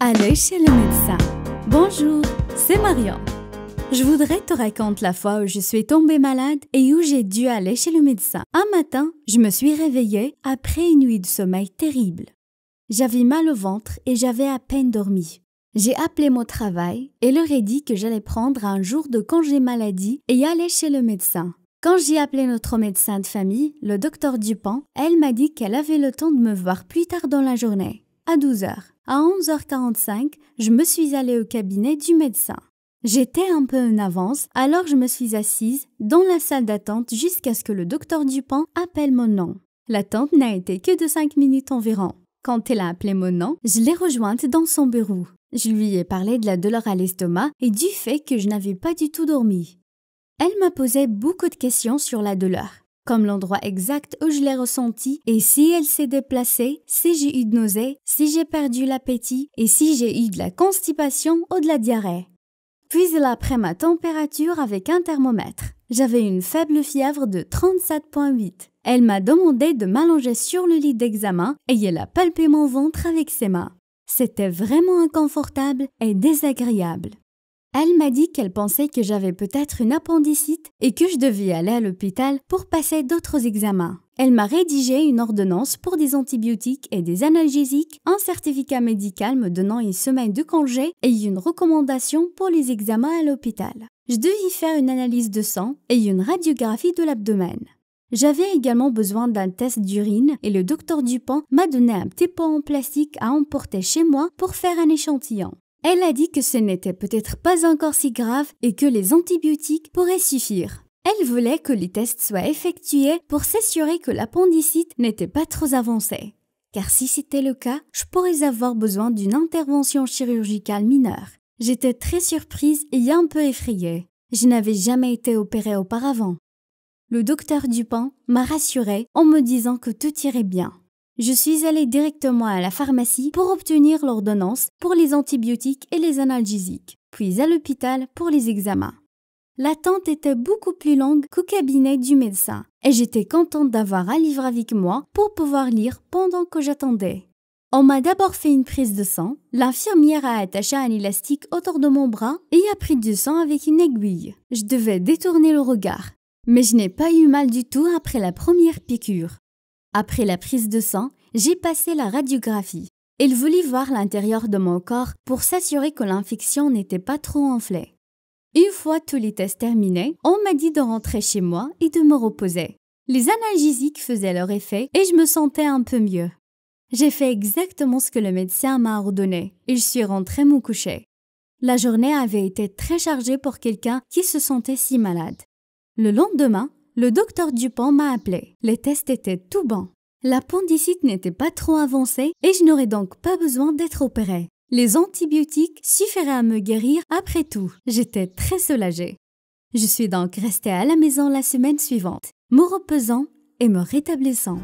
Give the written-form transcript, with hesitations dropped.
Allez chez le médecin. Bonjour, c'est Marion. Je voudrais te raconter la fois où je suis tombée malade et où j'ai dû aller chez le médecin. Un matin, je me suis réveillée après une nuit de sommeil terrible. J'avais mal au ventre et j'avais à peine dormi. J'ai appelé mon travail et leur ai dit que j'allais prendre un jour de congé maladie et aller chez le médecin. Quand j'ai appelé notre médecin de famille, le docteur Dupont, elle m'a dit qu'elle avait le temps de me voir plus tard dans la journée, à 12h. À 11h45, je me suis allée au cabinet du médecin. J'étais un peu en avance, alors je me suis assise dans la salle d'attente jusqu'à ce que le docteur Dupont appelle mon nom. L'attente n'a été que de 5 minutes environ. Quand elle a appelé mon nom, je l'ai rejointe dans son bureau. Je lui ai parlé de la douleur à l'estomac et du fait que je n'avais pas du tout dormi. Elle m'a posé beaucoup de questions sur la douleur, comme l'endroit exact où je l'ai ressentie et si elle s'est déplacée, si j'ai eu de nausées, si j'ai perdu l'appétit et si j'ai eu de la constipation ou de la diarrhée. Puis elle a pris ma température avec un thermomètre. J'avais une faible fièvre de 37,8. Elle m'a demandé de m'allonger sur le lit d'examen et elle a palpé mon ventre avec ses mains. C'était vraiment inconfortable et désagréable. Elle m'a dit qu'elle pensait que j'avais peut-être une appendicite et que je devais aller à l'hôpital pour passer d'autres examens. Elle m'a rédigé une ordonnance pour des antibiotiques et des analgésiques, un certificat médical me donnant une semaine de congé et une recommandation pour les examens à l'hôpital. Je devais faire une analyse de sang et une radiographie de l'abdomen. J'avais également besoin d'un test d'urine et le docteur Dupont m'a donné un petit pot en plastique à emporter chez moi pour faire un échantillon. Elle a dit que ce n'était peut-être pas encore si grave et que les antibiotiques pourraient suffire. Elle voulait que les tests soient effectués pour s'assurer que l'appendicite n'était pas trop avancée. Car si c'était le cas, je pourrais avoir besoin d'une intervention chirurgicale mineure. J'étais très surprise et un peu effrayée. Je n'avais jamais été opérée auparavant. Le docteur Dupont m'a rassurée en me disant que tout irait bien. Je suis allée directement à la pharmacie pour obtenir l'ordonnance pour les antibiotiques et les analgésiques, puis à l'hôpital pour les examens. L'attente était beaucoup plus longue qu'au cabinet du médecin et j'étais contente d'avoir un livre avec moi pour pouvoir lire pendant que j'attendais. On m'a d'abord fait une prise de sang, l'infirmière a attaché un élastique autour de mon bras et a pris du sang avec une aiguille. Je devais détourner le regard, mais je n'ai pas eu mal du tout après la première piqûre. Après la prise de sang, j'ai passé la radiographie. Elle voulait voir l'intérieur de mon corps pour s'assurer que l'infection n'était pas trop enflée. Une fois tous les tests terminés, on m'a dit de rentrer chez moi et de me reposer. Les analgésiques faisaient leur effet et je me sentais un peu mieux. J'ai fait exactement ce que le médecin m'a ordonné et je suis rentrée me coucher. La journée avait été très chargée pour quelqu'un qui se sentait si malade. Le lendemain, le docteur Dupont m'a appelé. Les tests étaient tout bons. L'appendicite n'était pas trop avancée et je n'aurais donc pas besoin d'être opérée. Les antibiotiques suffiraient à me guérir après tout. J'étais très soulagée. Je suis donc restée à la maison la semaine suivante, me reposant et me rétablissant.